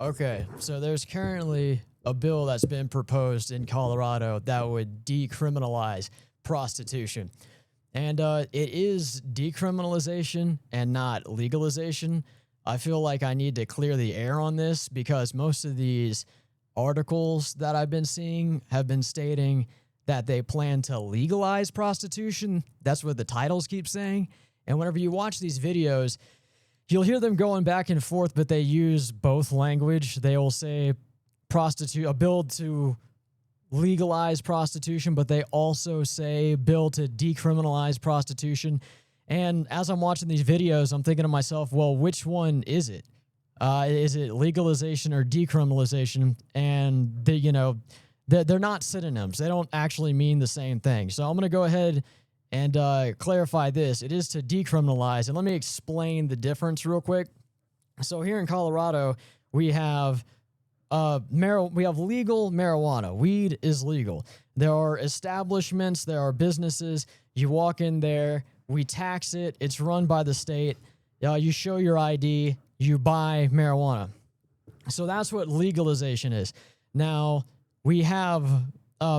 Okay, so there's currently a bill that's been proposed in Colorado that would decriminalize prostitution. And it is decriminalization and not legalization. I feel like I need to clear the air on this because most of these articles that I've been seeing have been stating that they plan to legalize prostitution. That's what the titles keep saying. And whenever you watch these videos, you'll hear them going back and forth, but they use both language. They will say a bill to legalize prostitution, but they also say bill to decriminalize prostitution. And as I'm watching these videos, I'm thinking to myself, well, which one is it? Is it legalization or decriminalization? And they're not synonyms. They don't actually mean the same thing. So I'm going to go ahead and clarify this. It is to decriminalize. And let me explain the difference real quick. So here in Colorado, we have legal marijuana. Weed is legal. There are establishments, there are businesses. You walk in there, we tax it. It's run by the state. You show your ID, you buy marijuana. So that's what legalization is. Now, we have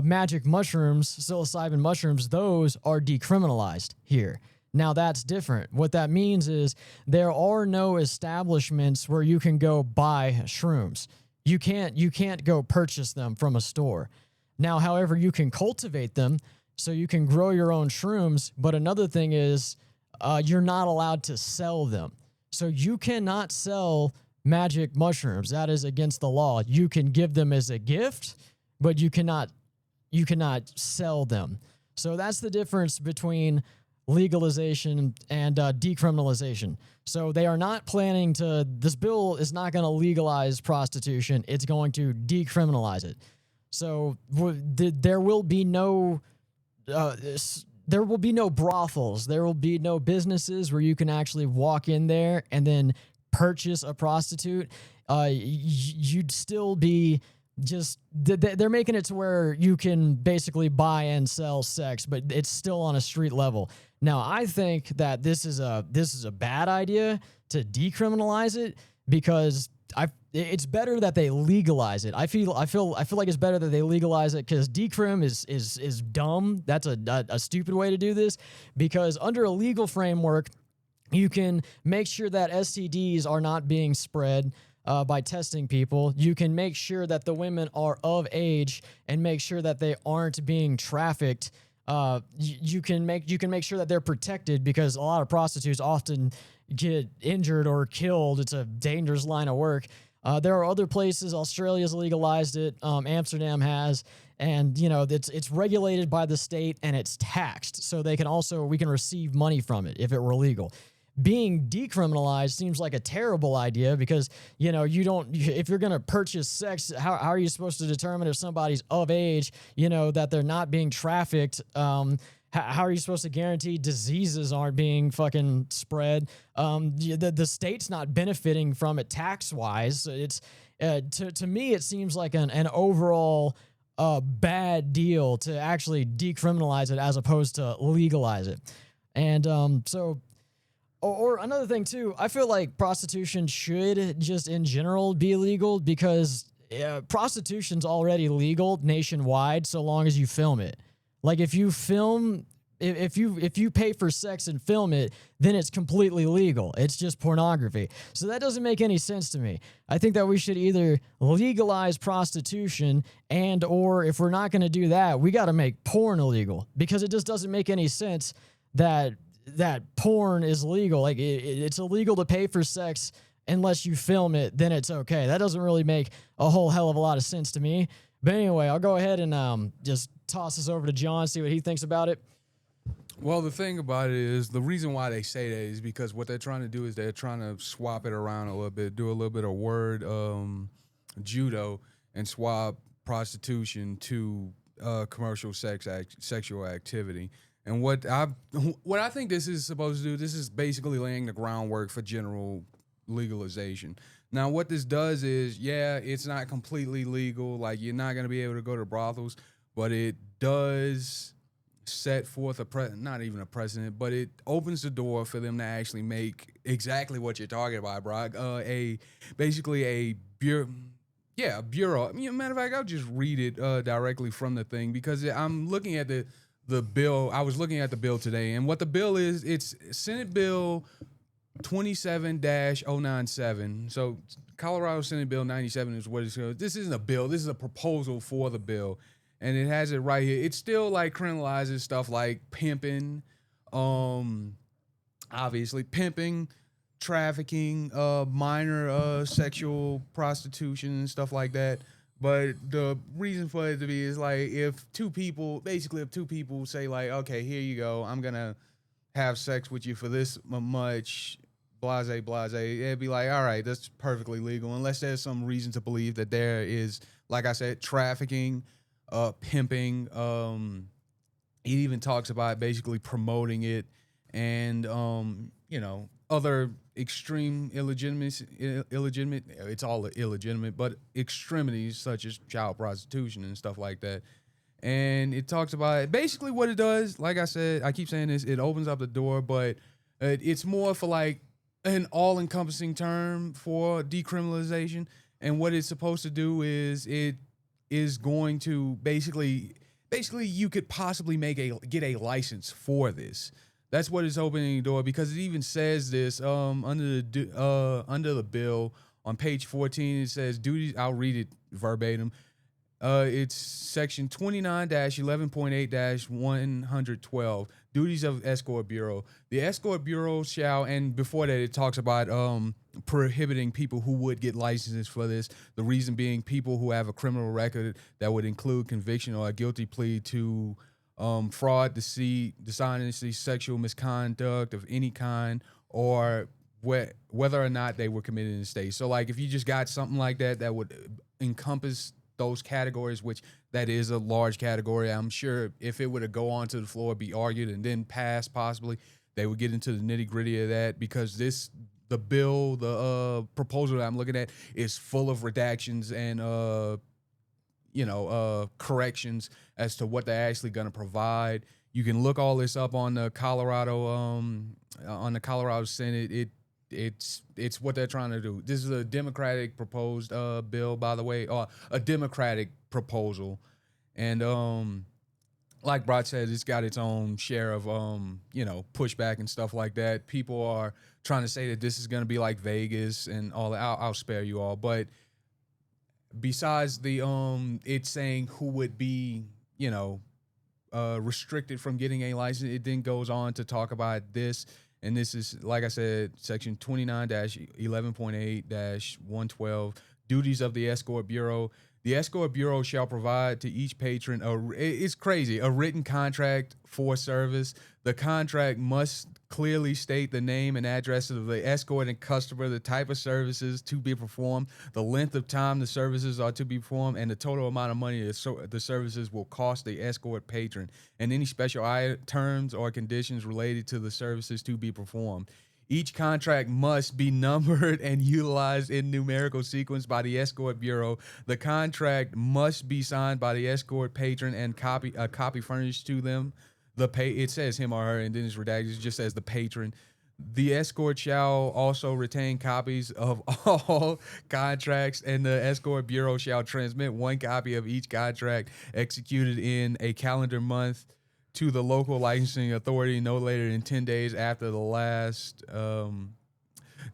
magic mushrooms, psilocybin mushrooms. Those are decriminalized here. Now, that's different. What that means is there are no establishments where you can go buy shrooms. You can't go purchase them from a store. Now, however, you can cultivate them, so you can grow your own shrooms. But another thing is you're not allowed to sell them. So you cannot sell magic mushrooms. That is against the law. You can give them as a gift, but you cannot sell them. So that's the difference between legalization and decriminalization. So they are not planning to, this bill is not going to legalize prostitution. It's going to decriminalize it. So there will be no brothels. There will be no businesses where you can actually walk in there and then purchase a prostitute. You'd still be just, they're making it to where you can basically buy and sell sex, but it's still on a street level. Now, I think that this is a bad idea to decriminalize it because it's better that they legalize it. I feel like it's better that they legalize it because decrim is dumb. That's a stupid way to do this because under a legal framework, you can make sure that STDs are not being spread by testing people. You can make sure that the women are of age and make sure that they aren't being trafficked. You can make sure that they're protected because a lot of prostitutes often get injured or killed. It's a dangerous line of work. There are other places. Australia's legalized it. Amsterdam has, and it's regulated by the state and it's taxed. So we can receive money from it if it were legal. Being decriminalized seems like a terrible idea because, if you're going to purchase sex, how are you supposed to determine if somebody's of age, that they're not being trafficked? How are you supposed to guarantee diseases aren't being fucking spread? The state's not benefiting from it tax-wise. It's to me, it seems like an overall bad deal to actually decriminalize it as opposed to legalize it. And Or another thing, too, I feel like prostitution should just in general be legal because prostitution's already legal nationwide so long as you film it. Like if you pay for sex and film it, then it's completely legal. It's just pornography. So that doesn't make any sense to me. I think that we should either legalize prostitution or if we're not going to do that, we got to make porn illegal because it just doesn't make any sense that porn is legal. Like it's illegal to pay for sex unless you film it, then it's okay. That doesn't really make a whole hell of a lot of sense to me. But anyway, I'll go ahead and just toss this over to John, see what he thinks about it. Well, the thing about it is the reason why they say that is because what they're trying to do is they're trying to swap it around a little bit, do a little bit of word judo and swap prostitution to commercial sexual activity. And what I think this is supposed to do, this is basically laying the groundwork for general legalization. Now, what this does is, it's not completely legal. Like, you're not going to be able to go to brothels, but it does set forth not even a precedent, but it opens the door for them to actually make exactly what you're talking about, Brock. Basically a bureau. Yeah, a bureau. Matter of fact, I'll just read it directly from the thing because I'm looking at the bill. I was looking at the bill today, and what the bill is, it's Senate Bill 27-097. So Colorado Senate Bill 97 is what it's called. This isn't a bill. This is a proposal for the bill. And it has it right here. It still like criminalizes stuff like pimping, obviously pimping, trafficking, minor sexual prostitution and stuff like that. But the reason for it to be is like if two people say like, okay, here you go, I'm gonna have sex with you for this much, blase, it'd be like, all right, that's perfectly legal unless there's some reason to believe that there is, like I said, trafficking, pimping. It even talks about basically promoting it and, other extreme illegitimate, it's all illegitimate, but extremities such as child prostitution and stuff like that. And it talks about basically what it does. Like I said, I keep saying this, it opens up the door, but it's more for like an all-encompassing term for decriminalization. And what it's supposed to do is it is going to basically you could possibly get a license for this. That's what it's opening the door, because it even says this under the bill on page 14. It says duties. I'll read it verbatim. It's section 29-11.8-112, duties of escort bureau. The escort bureau shall, and before that it talks about prohibiting people who would get licenses for this. The reason being people who have a criminal record that would include conviction or a guilty plea to fraud, deceit, dishonesty, sexual misconduct of any kind, or whether or not they were committed in the state. So like if you just got something like that would encompass those categories, which that is a large category. I'm sure if it were to go onto the floor, be argued and then pass, possibly they would get into the nitty gritty of that, because the proposal that I'm looking at is full of redactions and corrections as to what they're actually going to provide. You can look all this up on the Colorado Senate. It's what they're trying to do. This is a Democratic proposed bill, by the way, or a Democratic proposal. And like Brad said, it's got its own share of pushback and stuff like that. People are trying to say that this is going to be like Vegas and all that. I'll spare you all. But besides the it's saying who would be restricted from getting a license, it then goes on to talk about this. And this is, like I said, section 29-11.8-112, duties of the escort bureau. The escort bureau shall provide to each patron it's crazy, a written contract for service. The contract must clearly state the name and address of the escort and customer, the type of services to be performed, the length of time the services are to be performed, and the total amount of money the services will cost the escort patron, and any special terms or conditions related to the services to be performed. Each contract must be numbered and utilized in numerical sequence by the escort bureau. The contract must be signed by the escort patron and a copy furnished to them. It says him or her, and then it's redacted. It just says the patron. The escort shall also retain copies of all contracts, and the escort bureau shall transmit one copy of each contract executed in a calendar month to the local licensing authority no later than 10 days after the last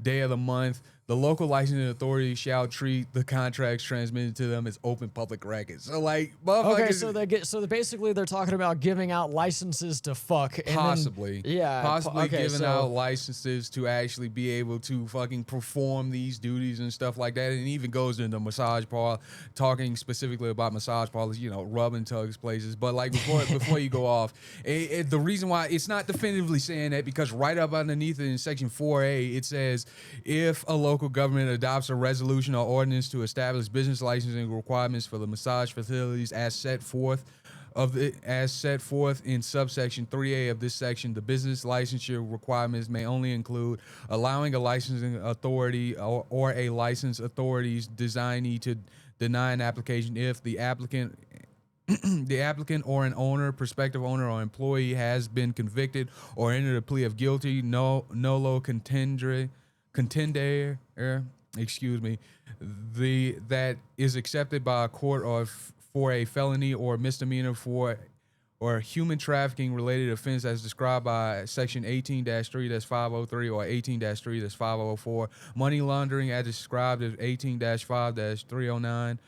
day of the month. The local licensing authority shall treat the contracts transmitted to them as open public records. So, like, motherfuckers. Okay, so basically they're talking about giving out licenses to fuck. And possibly. Then, giving out licenses to actually be able to fucking perform these duties and stuff like that. And it even goes into massage parlor, talking specifically about massage parlors, rubbing tugs places. But, like, before you go off, the reason why it's not definitively saying that, because right up underneath it in section 4A, it says, if a local government adopts a resolution or ordinance to establish business licensing requirements for the massage facilities as set forth in subsection 3A of this section, the business licensure requirements may only include allowing a licensing authority or a license authority's designee to deny an application if the applicant the applicant or an owner, prospective owner or employee has been convicted or entered a plea of guilty, nolo contendere, excuse me, that is accepted by a court or for a felony or misdemeanor for or human trafficking related offense as described by section 18-3-503 or 18-3-504, money laundering as described as 18-5-309,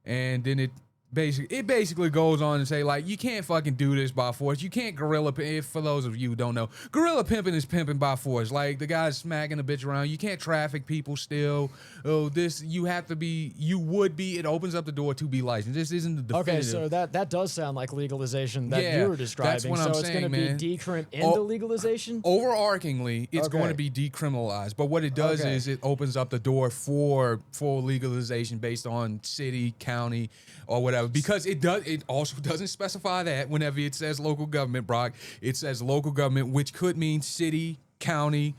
and then it basically goes on and say, like, you can't fucking do this by force. You can't guerrilla pimp. For those of you who don't know, guerrilla pimping is pimping by force. Like, the guy's smacking a bitch around. You can't traffic people still. Oh, you would be, it opens up the door to be licensed. This isn't the definitive. Okay, so that does sound like legalization that you were describing. That's what I'm saying, it's going to be decrim into legalization? Overarchingly, it's going to be decriminalized. But what it does is it opens up the door for full legalization based on city, county, or whatever, because it also doesn't specify that whenever it says local government, Brock. It says local government, which could mean city, county,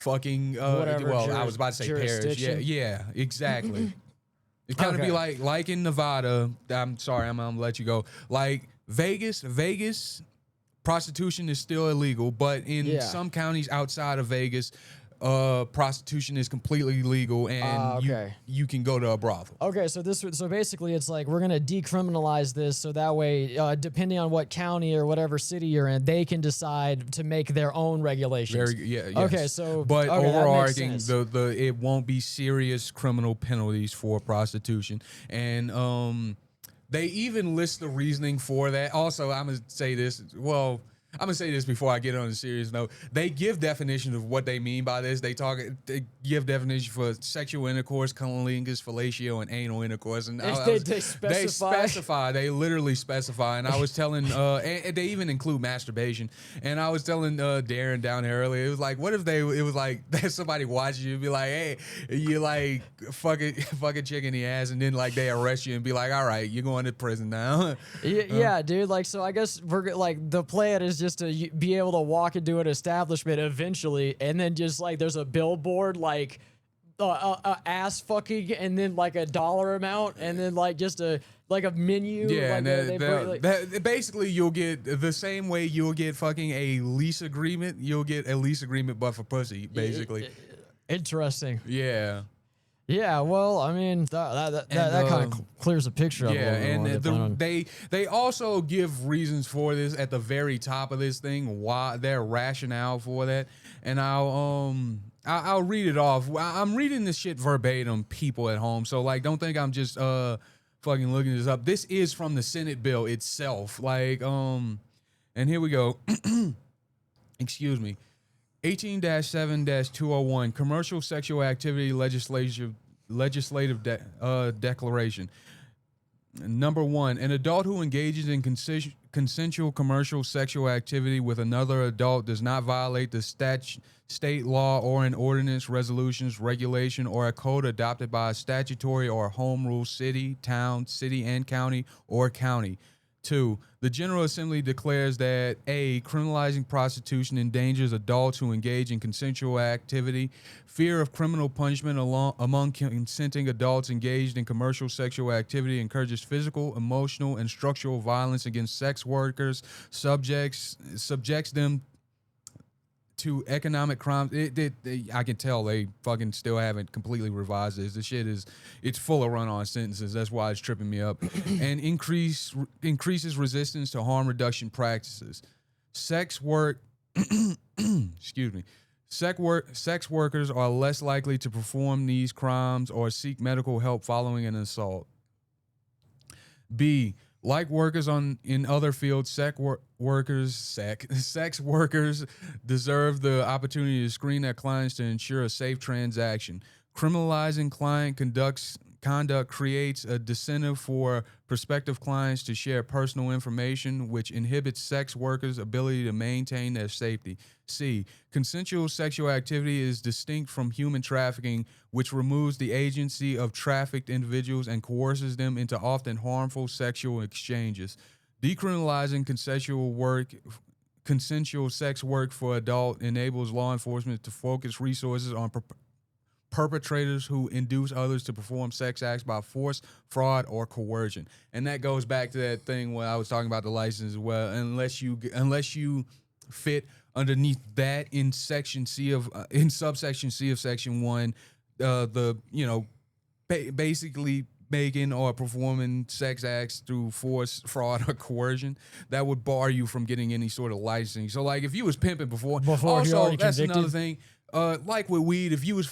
fucking whatever. I was about to say parish. Yeah, exactly. It kind of be like in Nevada. I'm sorry, I'm gonna let you go. Like Vegas, prostitution is still illegal, but in some counties outside of Vegas, prostitution is completely legal, and you can go to a brothel. Okay, so basically it's like we're gonna decriminalize this, so that way, depending on what county or whatever city you're in, they can decide to make their own regulations. Okay, so overarching, it won't be serious criminal penalties for prostitution, and they even list the reasoning for that. Also, I'm gonna say this. Well, I'm gonna say this before I get on a serious note. They give definitions of what they mean by this. They give definitions for sexual intercourse, cunnilingus, fellatio, and anal intercourse. And they specify. They literally specify. And I was telling, and they even include masturbation. And I was telling Darren down here earlier, it was like, what if it was like there's somebody watching you and be like, hey, you like fucking chick in the ass, and then like they arrest you and be like, all right, you're going to prison now. Yeah, dude. Like, so I guess we're like the plan is just to be able to walk into an establishment eventually, and then just like there's a billboard like ass fucking, and then like a dollar amount, and then like just a menu. Yeah, like and basically you'll get the same way you'll get fucking a lease agreement. You'll get a lease agreement, but for pussy, basically. Interesting. Yeah. Yeah, well, I mean, that kind of clears a picture of it. Yeah, and they also give reasons for this at the very top of this thing, why their rationale for that, and I'll read it off. I'm reading this shit verbatim, people at home, so like don't think I'm just fucking looking this up. This is from the Senate bill itself, like and here we go. Excuse me. 18-7-201, Commercial Sexual Activity Legislative Declaration. Number 1, an adult who engages in consensual commercial sexual activity with another adult does not violate the state law or an ordinance, resolutions, regulation, or a code adopted by a statutory or home rule city, town, city and county, or county. 2, the General Assembly declares that A, criminalizing prostitution endangers adults who engage in consensual activity. Fear of criminal punishment among consenting adults engaged in commercial sexual activity encourages physical, emotional, and structural violence against sex workers, subjects them to economic crimes. I can tell they fucking still haven't completely revised this. The shit it's full of run-on sentences. That's why it's tripping me up. And increases resistance to harm reduction practices. Sex work, excuse me. Sex workers are less likely to perform these crimes or seek medical help following an assault. B, like workers in other fields, sex workers deserve the opportunity to screen their clients to ensure a safe transaction. Criminalizing client conduct creates a disincentive for prospective clients to share personal information, which inhibits sex workers' ability to maintain their safety. C, consensual sexual activity is distinct from human trafficking, which removes the agency of trafficked individuals and coerces them into often harmful sexual exchanges. Decriminalizing consensual sex work for adult enables law enforcement to focus resources on perpetrators who induce others to perform sex acts by force, fraud, or coercion. And that goes back to that thing where I was talking about the license as well. Unless you fit underneath that in section C of in subsection C of section 1, basically making or performing sex acts through force, fraud, or coercion, that would bar you from getting any sort of licensing. So, like, if you was pimping before also that's convicted. another thing. Like with weed, if you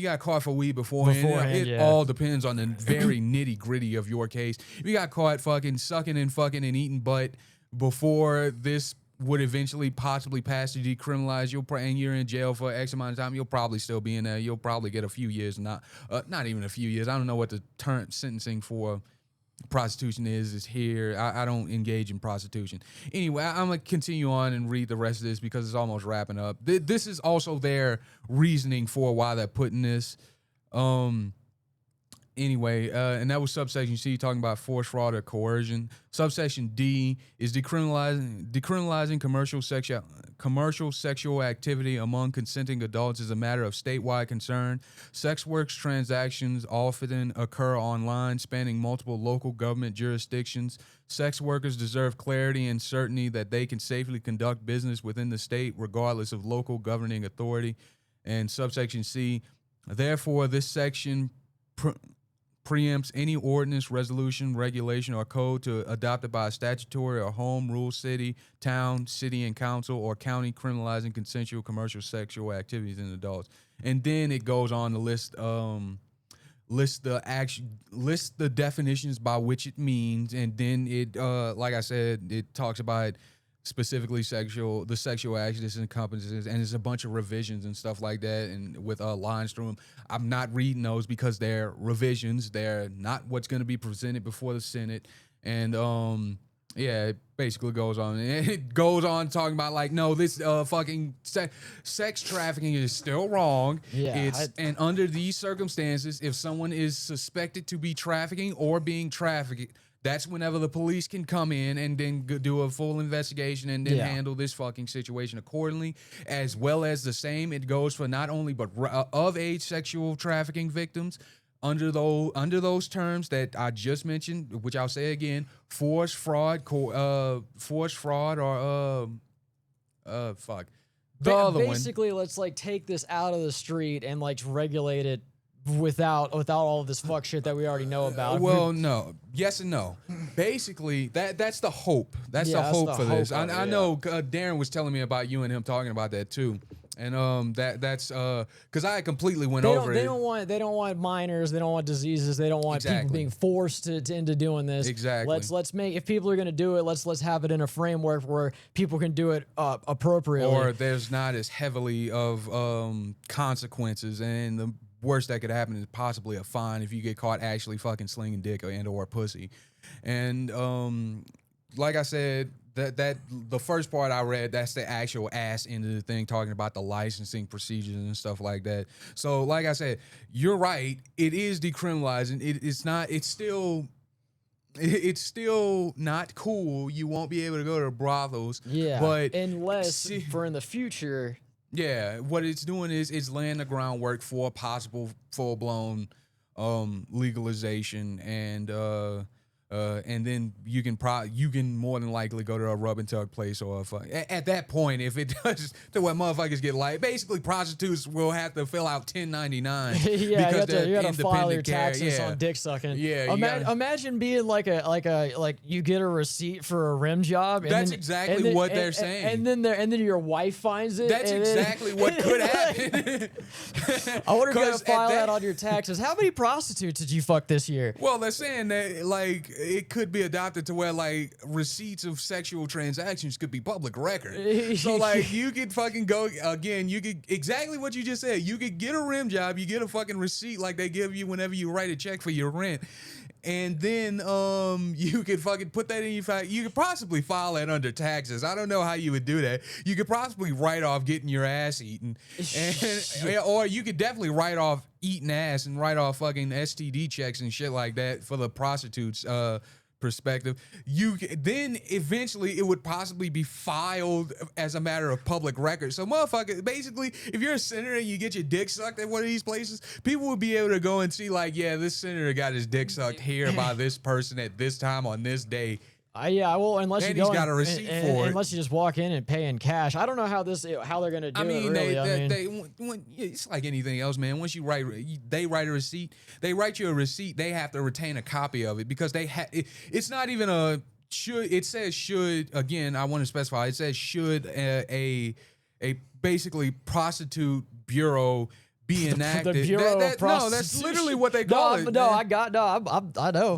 got caught for weed beforehand, it yeah. all depends on the very nitty gritty of your case. If you got caught fucking sucking and fucking and eating butt before this would eventually possibly pass to decriminalize, and you're in jail for X amount of time, you'll probably still be in there. You'll probably get a few years, not even a few years. I don't know what the term sentencing for prostitution is here. I don't engage in prostitution. Anyway, I'm going to continue on and read the rest of this because it's almost wrapping up. This is also their reasoning for why they're putting this. Anyway, and that was subsection C, talking about force, fraud, or coercion. Subsection D is decriminalizing commercial sexual activity among consenting adults is a matter of statewide concern. Sex work transactions often occur online, spanning multiple local government jurisdictions. Sex workers deserve clarity and certainty that they can safely conduct business within the state, regardless of local governing authority. And subsection C, therefore, this section preempts any ordinance, resolution, regulation, or code adopted by a statutory or home rule city, town, city and council, or county criminalizing consensual commercial sexual activities in adults. And then it goes on to list the definitions by which it means, and then it like I said, it talks about specifically the sexual act this encompasses, and there's a bunch of revisions and stuff like that, and with lines through them. I'm not reading those because they're revisions. They're not what's going to be presented before the Senate. And it basically goes on. And it goes on talking about, like, no, this fucking sex trafficking is still wrong. Yeah, and under these circumstances, if someone is suspected to be trafficking or being trafficked, that's whenever the police can come in and then do a full investigation and then handle this fucking situation accordingly. As well as the same, it goes for not only but of age sexual trafficking victims under those terms that I just mentioned, which I'll say again: force, fraud, or the other one. Basically, let's like take this out of the street and like regulate it without all of this fuck shit that we already know about. Well, no. Yes and no. Basically, that's the hope. That's the hope for this. I know Darren was telling me about you and him talking about that too. And that's because I completely went over it. They don't want minors. They don't want diseases. They don't want people being forced into doing this. Exactly. Let's make, if people are gonna do it, let's have it in a framework where people can do it appropriately. Or there's not as heavily of consequences, and the worst that could happen is possibly a fine if you get caught actually fucking slinging dick or pussy. And like I said, that the first part I read, that's the actual ass end of the thing, talking about the licensing procedures and stuff like that. So like I said, you're right. It is decriminalizing. It's still not cool. You won't be able to go to brothels. Yeah, but unless for in the future. Yeah, what it's doing is it's laying the groundwork for a possible full-blown legalization, and then you can more than likely go to a rub and tug place, or at that point, if it does to where motherfuckers get like, basically prostitutes will have to fill out 1099. Yeah, because you gotta file your taxes yeah. on dick sucking. Yeah, imagine being like you get a receipt for a rim job. And that's then, exactly and then, what they're saying. And then your wife finds it. That's exactly what could happen. I wonder if you gotta file that on your taxes. How many prostitutes did you fuck this year? Well, they're saying that like it could be adopted to where like receipts of sexual transactions could be public record. So like you could fucking go again. You could exactly what you just said. You could get a rim job. You get a fucking receipt like they give you whenever you write a check for your rent. And then you could fucking put that in your file. You could possibly file that under taxes. I don't know how you would do that. You could possibly write off getting your ass eaten, or you could definitely write off eating ass and write off fucking STD checks and shit like that for the prostitutes perspective, then eventually it would possibly be filed as a matter of public record. So motherfucker, basically, if you're a senator and you get your dick sucked at one of these places, people will be able to go and see like, yeah, this senator got his dick sucked here by this person at this time on this day. Yeah, well, unless and you go he's got a receipt for it. Unless you just walk in and pay in cash. I don't know how they're gonna do it. Really. It's like anything else, man. Once they write a receipt. They write you a receipt. They have to retain a copy of it because it's not even a should. It says should. Again, I want to specify. It says should a basically prostitute bureau be enacted. The Bureau of Prostitution. No, that's literally what they call it. I know.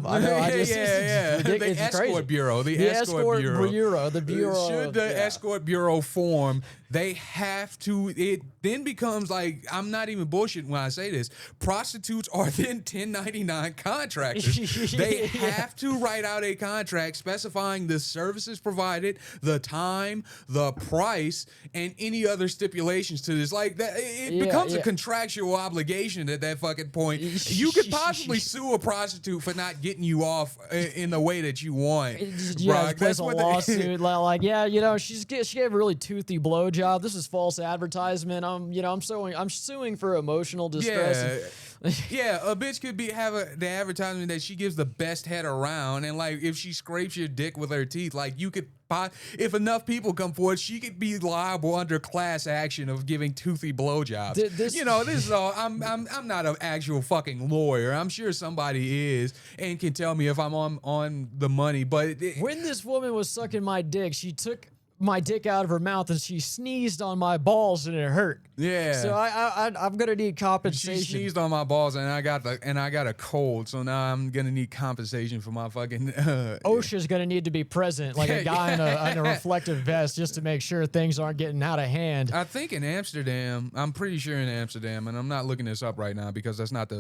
The escort bureau. The escort bureau. The bureau. Should the escort bureau form, they have to. It then becomes like, I'm not even bullshitting when I say this. Prostitutes are then 1099 contractors. They have to write out a contract specifying the services provided, the time, the price, and any other stipulations to this. Like that, it becomes a contractual obligation at that fucking point. You could possibly sue a prostitute for not getting you off in the way that you want. Yeah, place a lawsuit. Like, she gave a really toothy blowjob. This is false advertisement. I'm suing for emotional distress. Yeah, a bitch could have the advertisement that she gives the best head around, and like if she scrapes your dick with her teeth, like you could. If enough people come forward, she could be liable under class action of giving toothy blowjobs. This is all. I'm not an actual fucking lawyer. I'm sure somebody is and can tell me if I'm on the money. But when this woman was sucking my dick, she took my dick out of her mouth and she sneezed on my balls and it hurt. Yeah. So I'm gonna need compensation. She sneezed on my balls and I got a cold, so now I'm gonna need compensation for my fucking. OSHA's gonna need to be present, like a guy in a reflective vest, just to make sure things aren't getting out of hand. I think in Amsterdam, I'm pretty sure in Amsterdam, and I'm not looking this up right now because that's not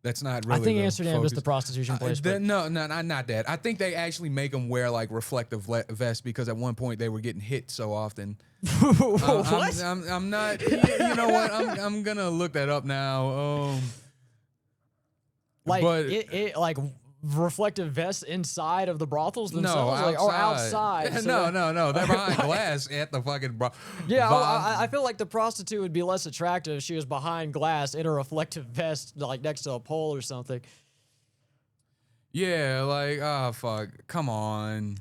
that's not really. I think Amsterdam is the prostitution place. No, not that. I think they actually make them wear like reflective vests because at one point they were getting hit so often. What? I'm not. You know what? I'm gonna look that up now. Like reflective vests inside of the brothels themselves, no, or outside. So no, they're behind glass at the fucking. Yeah, I feel like the prostitute would be less attractive if she was behind glass in a reflective vest, like next to a pole or something. Yeah, like fuck, come on,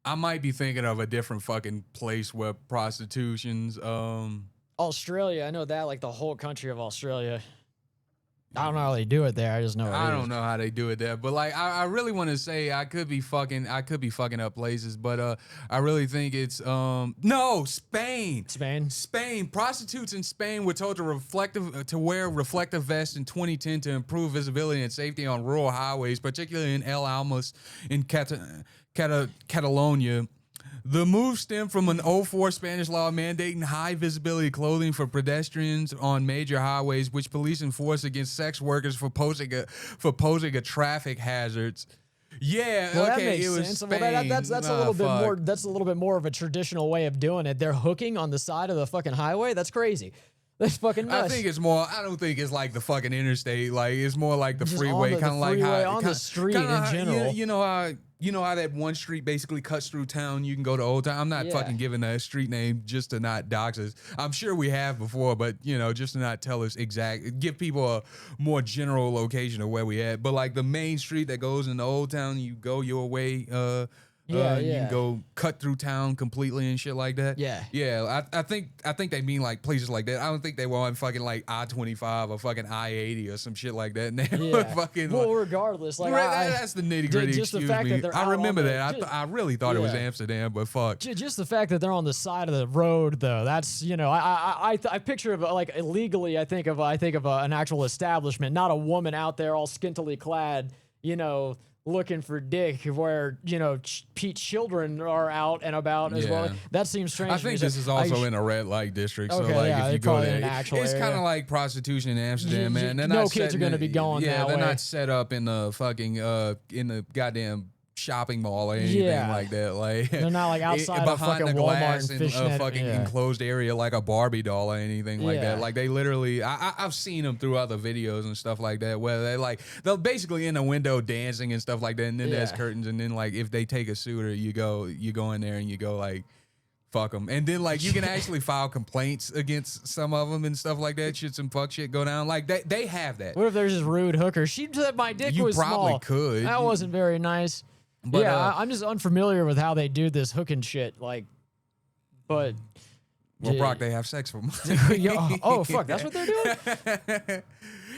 I might be thinking of a different fucking place where prostitution's. Australia, I know that, like the whole country of Australia. I don't know how they do it there. I just know I don't know how they do it there, but like I really want to say I could be fucking up places, but I really think it's no, Spain. Prostitutes in Spain were told to wear reflective vests in 2010 to improve visibility and safety on rural highways, particularly in El Almas in Catalonia. The move stemmed from an 2004 Spanish law mandating high visibility clothing for pedestrians on major highways, which police enforce against sex workers for posing a traffic hazards. Yeah, well, okay, that makes it was sense. Spain. Well, that's a little bit more. That's a little bit more of a traditional way of doing it. They're hooking on the side of the fucking highway. That's crazy. That's fucking nuts. I think it's more. I don't think it's like the fucking interstate. Like it's more like the freeway, kind of like how on the street in general. You know how that one street basically cuts through town. You can go to Old Town. I'm not fucking giving that street name just to not dox us. I'm sure we have before, but just to not tell us exact. Give people a more general location of where we at. But like the main street that goes into Old Town, you go your way. You can go cut through town completely and shit like that. Yeah. I think they mean like places like that. I don't think they were on fucking like I-25 or fucking I-80 or some shit like that. And they were fucking. Well, regardless, like that's the nitty gritty. Just the fact that they're I remember that. I really thought it was Amsterdam, but fuck. Just the fact that they're on the side of the road, though. That's I picture of like illegally. I think of an actual establishment, not a woman out there all scantily clad. Looking for dick, where children are out and about as well. That seems strange. I think this is also in a red light district. Okay, so like if you go there, it's kind of like prostitution in Amsterdam, man. No kids are going to be going that way. They're not set up in the fucking in the goddamn shopping mall or anything like that. Like they're not like outside of behind fucking the Walmart glass and in a fishnet. fucking enclosed area like a Barbie doll or anything like that. Like they literally, I've seen them through other videos and stuff like that where they're basically in the window dancing and stuff like that, and then there's curtains, and then like if they take a suitor, you go in there and you go like, fuck them. And then like you can actually file complaints against some of them and stuff like that. Should some fuck shit go down, like they have that. What if there's just rude hookers? She said my dick was small. You probably could. That wasn't very nice. But yeah, I'm just unfamiliar with how they do this hooking shit. Like, but well, Brock, they have sex for money. Oh fuck, that's what they're doing.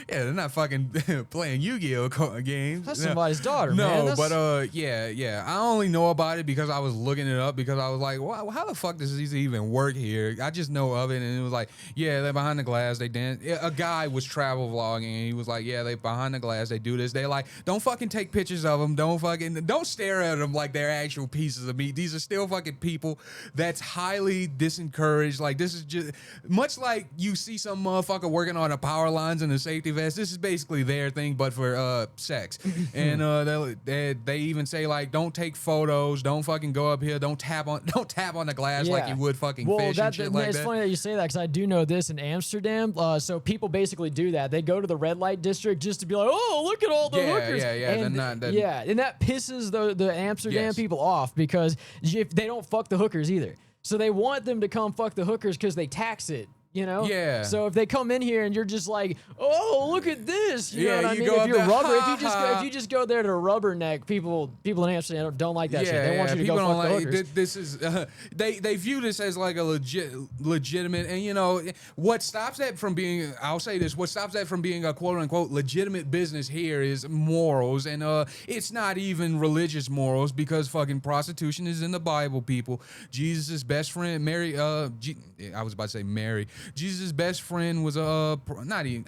Yeah, they're not fucking playing Yu-Gi-Oh games. That's somebody's daughter, man. No, but yeah. I only know about it because I was looking it up because I was like, well, how the fuck does this even work here? I just know of it, and it was like, yeah, they're behind the glass. They dance. A guy was travel vlogging, and he was like, yeah, they behind the glass. They do this. They like, don't fucking take pictures of them. Don't stare at them like they're actual pieces of meat. These are still fucking people. That's highly disencouraged. Like this is just much like you see some motherfucker working on the power lines and the safety vest. This is basically their thing, but for sex. And they even say like, don't take photos, don't fucking go up here, don't tap on the glass like you would fucking fish and shit like that. It's funny that you say that because I do know this in Amsterdam. So people basically do that. They go to the red light district just to be like, oh, look at all the hookers. And that pisses the Amsterdam people off because if they don't fuck the hookers either. So they want them to come fuck the hookers because they tax it. You know? Yeah. So if they come in here and you're just like, oh, look at this. You know what I mean? If you're if you just go there to rubberneck, people in Amsterdam don't like that shit. They want you to go fuck the hookers. This is they view this as like a legitimate, and you know what stops that from being, I'll say this, what stops that from being a quote unquote legitimate business here is morals, and it's not even religious morals because fucking prostitution is in the Bible, people. Jesus' best friend, Mary, I was about to say Mary. Jesus' best friend was not even.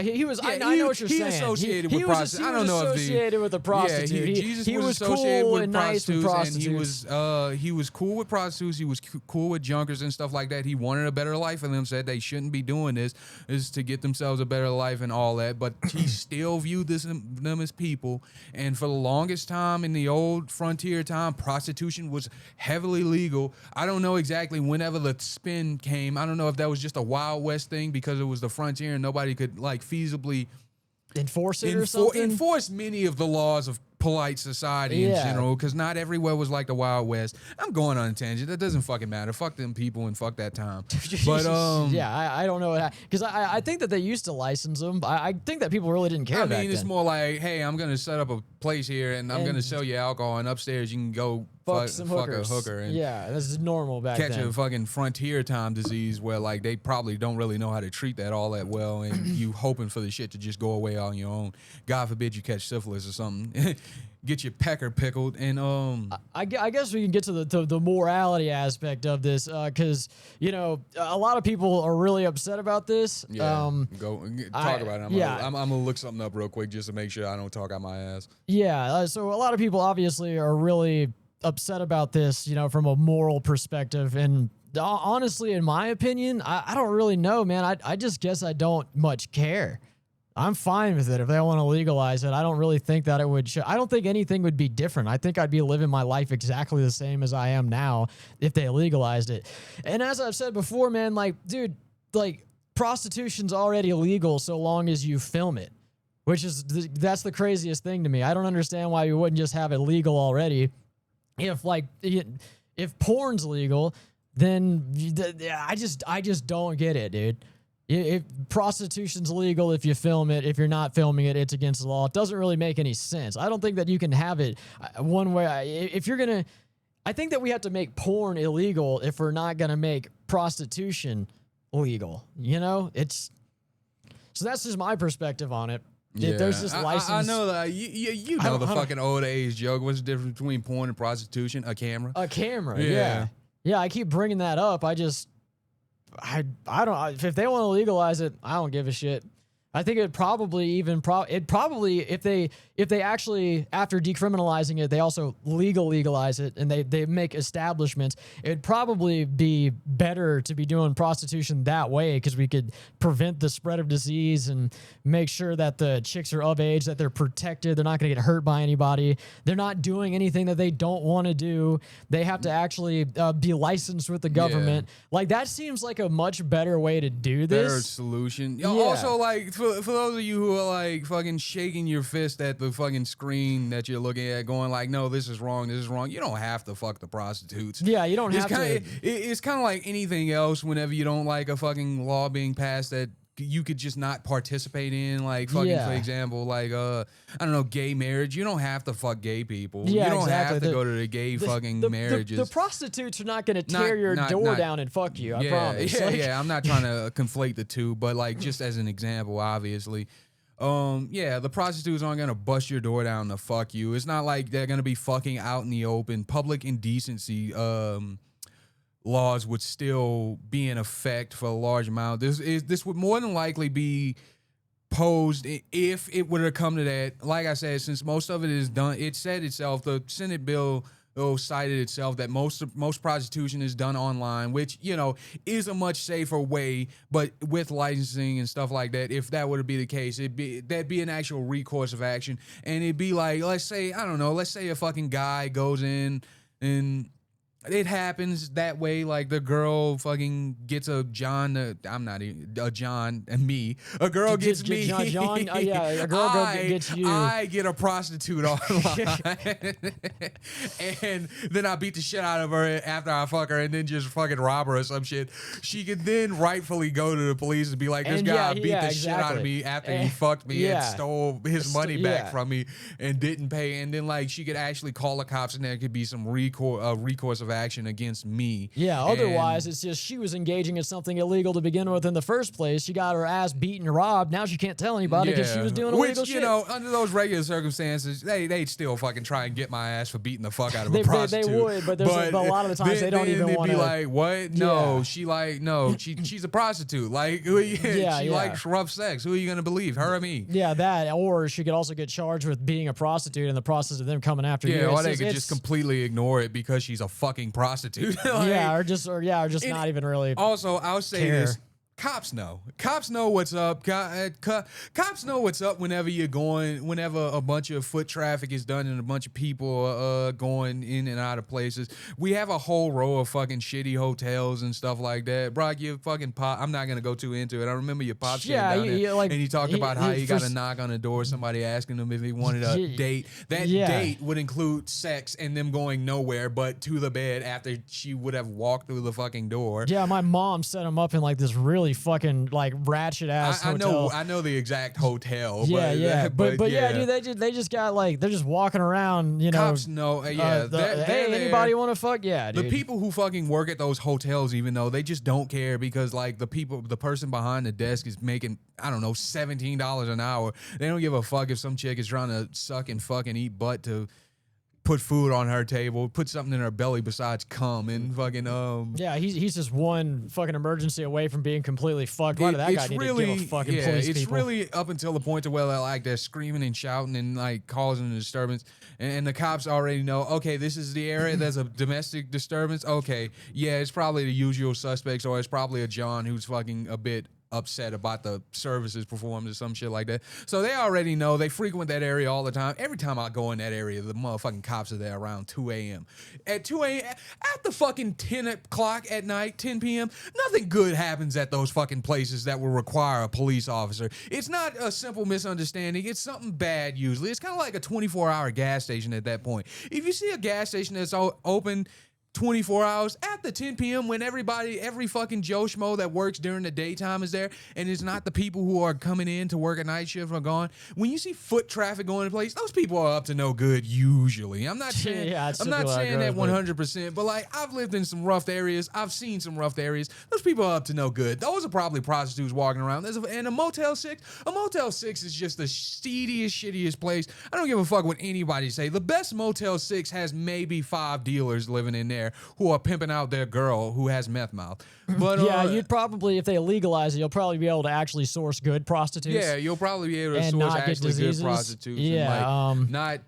He was. Yeah, I know what you're saying. Associated with prostitutes. I don't know if associated with a prostitute. Yeah, Jesus he was associated cool with and nice with prostitutes. And he was cool with prostitutes. He was cool with junkers and stuff like that. He wanted a better life for them. Said they shouldn't be doing this. Is to get themselves a better life and all that. But he still viewed them as people. And for the longest time in the old frontier time, prostitution was heavily legal. I don't know exactly whenever the spin came. I don't know if that was just a Wild West thing because it was the frontier and nobody could like feasibly enforce it or something. Enforce many of the laws of polite society in general, because not everywhere was like the Wild West. I'm going on a tangent. That doesn't fucking matter. Fuck them people and fuck that time. But I don't know, because I think that they used to license them. I think that people really didn't care. I mean, it's more like, hey, I'm gonna set up a place here and I'm gonna sell you alcohol, and upstairs you can go fuck a hooker. And this is normal back then. Catch a fucking frontier time disease where like they probably don't really know how to treat that all that well, and you hoping for the shit to just go away on your own. God forbid you catch syphilis or something. Get your pecker pickled. And I guess we can get to the morality aspect of this, because you know a lot of people are really upset about this. Talk about it. I'm gonna look something up real quick just to make sure I don't talk out my ass. So a lot of people obviously are really upset about this, you know, from a moral perspective. And honestly, in my opinion, I don't really know, man. I just guess I don't much care. I'm fine with it if they want to legalize it. I don't really think that it would. I don't think anything would be different. I think I'd be living my life exactly the same as I am now if they legalized it. And as I've said before, man, like, dude, like prostitution's already illegal so long as you film it, which is that's the craziest thing to me. I don't understand why you wouldn't just have it legal already. If porn's legal, then I just don't get it, dude. If prostitution's legal, if you film it, if you're not filming it, it's against the law. It doesn't really make any sense. I don't think that you can have it one way. If you're gonna, I think that we have to make porn illegal if we're not gonna make prostitution legal. You know, so that's just my perspective on it. Yeah, there's this license. I know that you know the fucking old age joke. What's the difference between porn and prostitution? A camera. A camera. Yeah. I keep bringing that up. I don't. If they want to legalize it, I don't give a shit. I think it probably even if they actually, after decriminalizing it, they also legalize it and they make establishments, it'd probably be better to be doing prostitution that way, because we could prevent the spread of disease and make sure that the chicks are of age, that they're protected, they're not going to get hurt by anybody, they're not doing anything that they don't want to do, they have to actually be licensed with the government. Like, that seems like a much better way to do this. Better solution. Also, like, for those of you who are like fucking shaking your fist at the fucking screen that you're looking at, going like, no, this is wrong, you don't have to fuck the prostitutes. Yeah, you don't have to. It's kind of like anything else. Whenever you don't like a fucking law being passed that you could just not participate in, like fucking, for example, like I don't know, gay marriage. You don't have to fuck gay people. Yeah, you don't exactly. have to go to the gay fucking marriages. The prostitutes are not going to tear your door down and fuck you. I promise. Yeah. I'm not trying to conflate the two, but like, just as an example, obviously. The prostitutes aren't gonna bust your door down to fuck you. It's not like they're gonna be fucking out in the open. Public indecency laws would still be in effect for a large amount. This would more than likely be posed if it were to come to that. Like I said, since most of it is done, it said itself, the Senate bill cited itself that most prostitution is done online, which, you know, is a much safer way, but with licensing and stuff like that, if that were to be the case, that'd be an actual recourse of action. And it'd be like, let's say a fucking guy goes in and it happens that way, like the girl fucking gets a John, I'm not even a John and me. A girl gets me. John, a girl gets you. I get a prostitute online. And then I beat the shit out of her after I fuck her and then just fucking rob her or some shit. She could then rightfully go to the police and be like, this guy beat the shit out of me after he fucked me and stole his money back from me and didn't pay. And then like she could actually call the cops and there could be some recourse of action against me. Yeah, otherwise it's just she was engaging in something illegal to begin with in the first place. She got her ass beaten and robbed. Now she can't tell anybody because she was doing illegal shit. Which, you know, under those regular circumstances, they'd still fucking try and get my ass for beating the fuck out of a prostitute. They would, but a lot of the times they don't even want to. They'd be like, what? No, she's a prostitute. Like, she likes rough sex. Who are you going to believe, her or me? Yeah, that, or she could also get charged with being a prostitute in the process of them coming after you. Yeah, or they could just completely ignore it because she's a fucking prostitute. Like, or just not even really. Also, I'll say this. Cops know. Cops know what's up. Cops know what's up whenever a bunch of foot traffic is done and a bunch of people are going in and out of places. We have a whole row of fucking shitty hotels and stuff like that. Brock, your fucking pop, I'm not going to go too into it. I remember your pop shit down there. And he talked about how he got a knock on the door, somebody asking him if he wanted a date. That date would include sex and them going nowhere but to the bed after she would have walked through the fucking door. Yeah, my mom set him up in like this really fucking like ratchet ass hotel. I know the exact hotel. But dude, they just got like, they're just walking around, you know. Cops know. Hey, anybody want to fuck? Yeah, dude. The people who fucking work at those hotels, even though they just don't care because like the person behind the desk is making, I don't know, $17 an hour. They don't give a fuck if some chick is trying to suck and fucking eat butt to put food on her table, put something in her belly besides cum, and fucking he's just one fucking emergency away from being completely fucked. Why did that guy need to give a fucking police it's people? really up until the point to where they're screaming and shouting and like causing a disturbance, and the cops already know, okay, this is the area, there's a domestic disturbance, okay, yeah, it's probably the usual suspects, or it's probably a John who's fucking a bit upset about the services performed or some shit like that. So they already know. They frequent that area all the time. Every time I go in that area, the motherfucking cops are there around 2 a.m. At 2 a.m., at the fucking 10 o'clock at night, 10 p.m., nothing good happens at those fucking places that will require a police officer. It's not a simple misunderstanding. It's something bad usually. It's kind of like a 24-hour gas station at that point. If you see a gas station that's open 24 hours after 10 p.m. when every fucking Joe Schmo that works during the daytime is there, and it's not the people who are coming in to work a night shift are gone. When you see foot traffic going to place, those people are up to no good usually. I'm not saying that 100%, but like, I've lived in some rough areas. I've seen some rough areas. Those people are up to no good. Those are probably prostitutes walking around. And a Motel 6 is just the seediest, shittiest place. I don't give a fuck what anybody say. The best Motel 6 has maybe 5 dealers living in there. there who are pimping out their girl who has meth mouth. But yeah, you'd probably, if they legalize it, you'll probably be able to actually source good prostitutes. yeah, you'll probably be able to and source not get actually good diseases. prostitutes. Yeah, and like, not.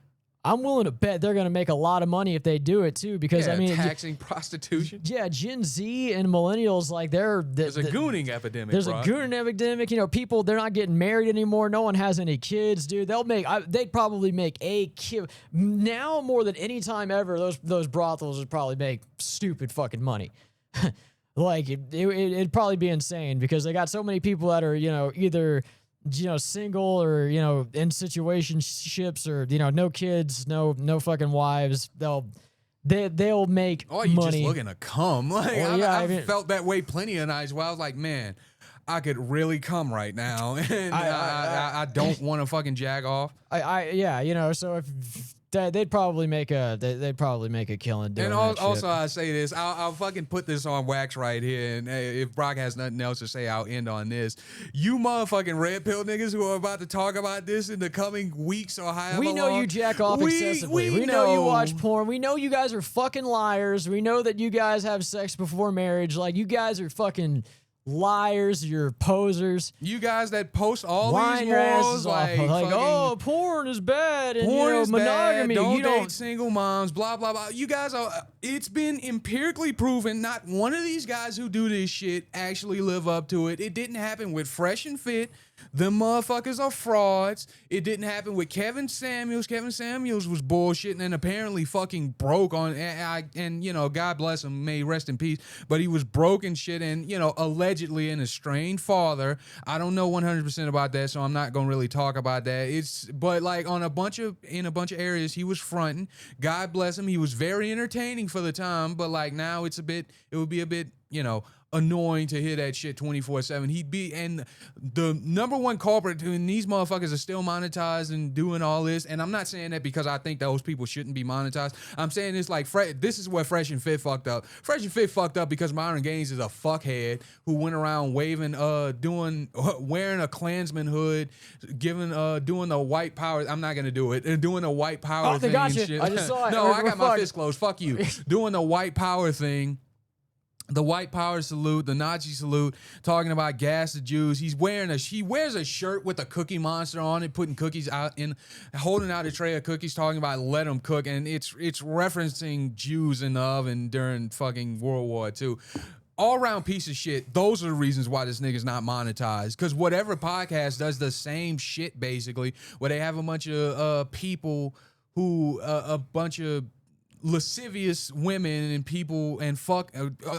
I'm willing to bet they're going to make a lot of money if they do it too, because Yeah, I mean, taxing prostitution. yeah, Gen Z and millennials, like There's a gooning epidemic. There's bro. a gooning epidemic. You know, people, they're not getting married anymore. No one has any kids, dude. They'd probably make a kid now more than any time ever. Those brothels would probably make stupid fucking money. Like it'd probably be insane because they got so many people that are, you know, either, you know, single or, you know, in situationships or, you know, no kids, no fucking wives. They'll make Oh, you money. just looking to come. Like, Well, yeah, I I mean- felt that way plenty of nights where I was like, man, I could really come right now. And I don't want to fucking jag off. Yeah, you know, so if they'd probably make a killing doing And that also, shit. I say this, I'll fucking put this on wax right here. And hey, if Brock has nothing else to say, I'll end on this. You motherfucking red pill niggas who are about to talk about this in the coming weeks or however We know long, you jack off excessively. We know you watch porn. We know you guys are fucking liars. We know that you guys have sex before marriage. Like, you guys are fucking liars. You're posers. You guys that post all Lying these your morals, asses off. like fucking, oh, porn is bad. And, porn you know, is monogamy. bad. Don't you date single moms. Blah blah blah. You guys are. It's been empirically proven. Not one of these guys who do this shit actually live up to it. It didn't happen with Fresh and Fit. Them motherfuckers are frauds. It didn't happen with Kevin Samuels. Kevin Samuels was bullshitting and apparently fucking broke on. And you know, God bless him, may he rest in peace. But he was broke and shit, and you know, allegedly an estranged father. I don't know 100% about that, so I'm not gonna really talk about that. But like in a bunch of areas, he was fronting. God bless him. He was very entertaining for the time, but like now it would be a bit, you know, annoying to hear that shit 24/7. And the number one culprit, and these motherfuckers are still monetized and doing all this. And I'm not saying that because I think those people shouldn't be monetized. I'm saying it's like, this is where Fresh and Fit fucked up. Fresh and Fit fucked up because Myron Gaines is a fuckhead who went around waving, wearing a Klansman hood, doing the white power. I'm not gonna do it. And doing the white power thing. Got you. And shit. I just saw it. No, I got my Fuck. fist closed. Fuck you. Doing the white power thing. The white power salute, the Nazi salute, talking about gas the Jews. He wears a shirt with a Cookie Monster on it, putting cookies out holding out a tray of cookies, talking about let them cook, and it's referencing Jews in the oven during fucking World War II. All around piece of shit. Those are the reasons why this nigga's not monetized. Because whatever podcast does the same shit basically, where they have a bunch of people who a bunch of lascivious women and people and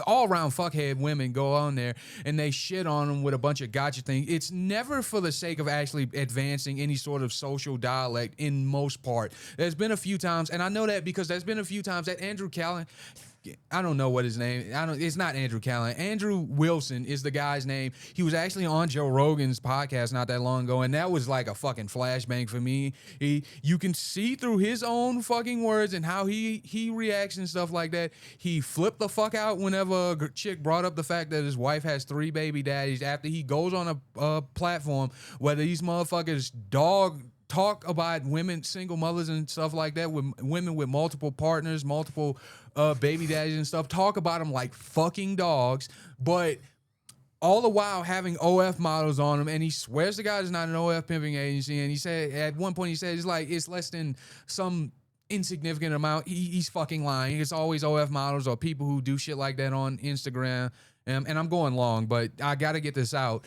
all around fuckhead women go on there and they shit on them with a bunch of gotcha things. It's never for the sake of actually advancing any sort of social dialect in most part. There's been a few times, and I know that because there's been a few times that Andrew Callan, I don't know what his name. It's not Andrew Callan. Andrew Wilson is the guy's name. He was actually on Joe Rogan's podcast not that long ago, and that was like a fucking flashbang for me. You can see through his own fucking words and how he reacts and stuff like that. He flipped the fuck out whenever a chick brought up the fact that his wife has 3 baby daddies. After he goes on a platform where these motherfuckers talk about women, single mothers and stuff like that, with women with multiple partners, multiple baby daddies and stuff, talk about them like fucking dogs, but all the while having OF models on him, and he swears the guy's not an OF pimping agency, and he said, at one point he said, it's less than some insignificant amount. He's fucking lying. It's always OF models or people who do shit like that on Instagram, and I'm going long, but I gotta get this out.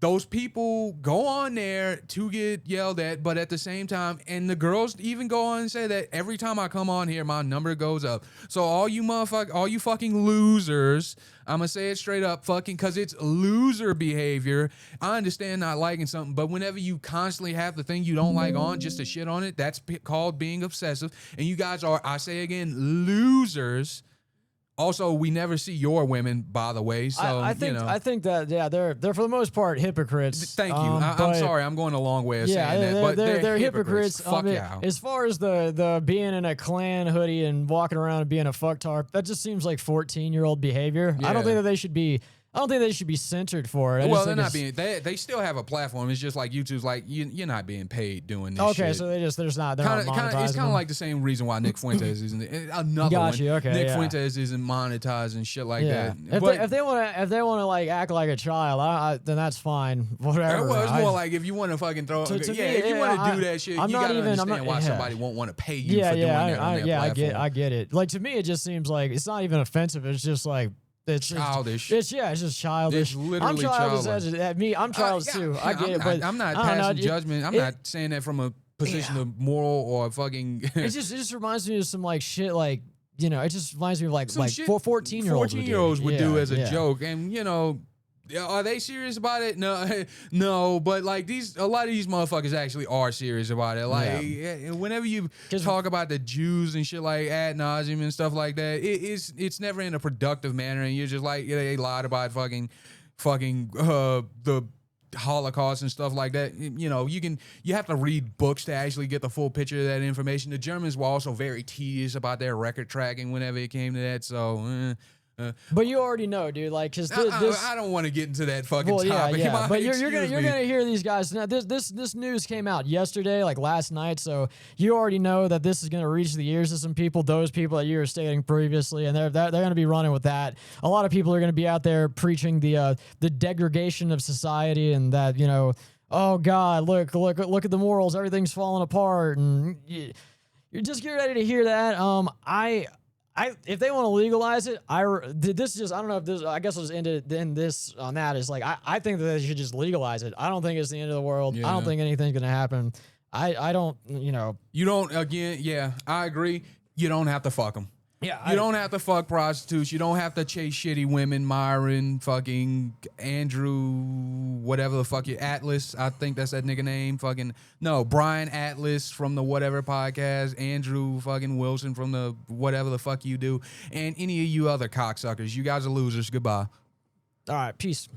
Those people go on there to get yelled at, but at the same time, and the girls even go on and say that every time I come on here, my number goes up. So all you fucking losers, I'm gonna say it straight up, fucking, cause it's loser behavior. I understand not liking something, but whenever you constantly have the thing you don't like on just to shit on it, that's called being obsessive. And you guys are, I say again, losers. Also, we never see your women, by the way. So I think that they're for the most part hypocrites. Thank you. I'm sorry, I'm going a long way of saying that, but they're hypocrites. Fuck yeah. As far as the being in a Klan hoodie and walking around and being a fucktard, that just seems like 14-year-old behavior. I don't Yeah. think that they should be I don't think they should be censored for it. Well, they're not being. They still have a platform. It's just like YouTube's like you're not being paid doing this. Okay, shit. so they're not monetizing. It's kind of like the same reason why Nick Fuentes isn't another Got one. you, okay, Nick yeah. Fuentes isn't monetized and shit like Yeah. that. If they want to like act like a child, then that's fine. Whatever. Well, it's more like if you want to fucking throw. To me, if you want to do that shit, I'm you not gotta even. understand why somebody won't want to pay you for doing that on their platform. I get it. Like to me, it just seems like it's not even offensive. It's just like. It's childish. It's just childish. It's literally I'm childish. childish. I'm childish too. I get it, but I'm not passing judgment. I'm not saying that from a position of moral or fucking. it just reminds me of some like shit like it just reminds me of like 14-year-olds 14-year-olds would do as a joke, and are they serious about it? No, no. But like a lot of these motherfuckers actually are serious about it. Like whenever you talk about the Jews and shit like ad nauseum and stuff like that, it's never in a productive manner, and you're just like they lied about fucking the Holocaust and stuff like that. You have to read books to actually get the full picture of that information. The Germans were also very tedious about their record tracking whenever it came to that. So. But you already know, dude. Like, cause I don't want to get into that fucking topic. Yeah. But you're gonna hear these guys. Now, this news came out yesterday, like last night. So you already know that this is gonna reach the ears of some people. Those people that you were stating previously, and they're gonna be running with that. A lot of people are gonna be out there preaching the degradation of society, and that oh God, look at the morals. Everything's falling apart, and you're just get ready to hear that. If they want to legalize it, I don't know if this. I guess I'll just end this on that. Is like I think that they should just legalize it. I don't think it's the end of the world. Yeah. I don't think anything's gonna happen. I don't. You don't. Again, yeah, I agree. You don't have to fuck them. Yeah, you don't have to fuck prostitutes. You don't have to chase shitty women. Myron, fucking Andrew, whatever the fuck Atlas. I think that's that nigga name. Fucking no, Brian Atlas from the whatever podcast. Andrew fucking Wilson from the whatever the fuck you do, and any of you other cocksuckers. You guys are losers. Goodbye. All right, peace.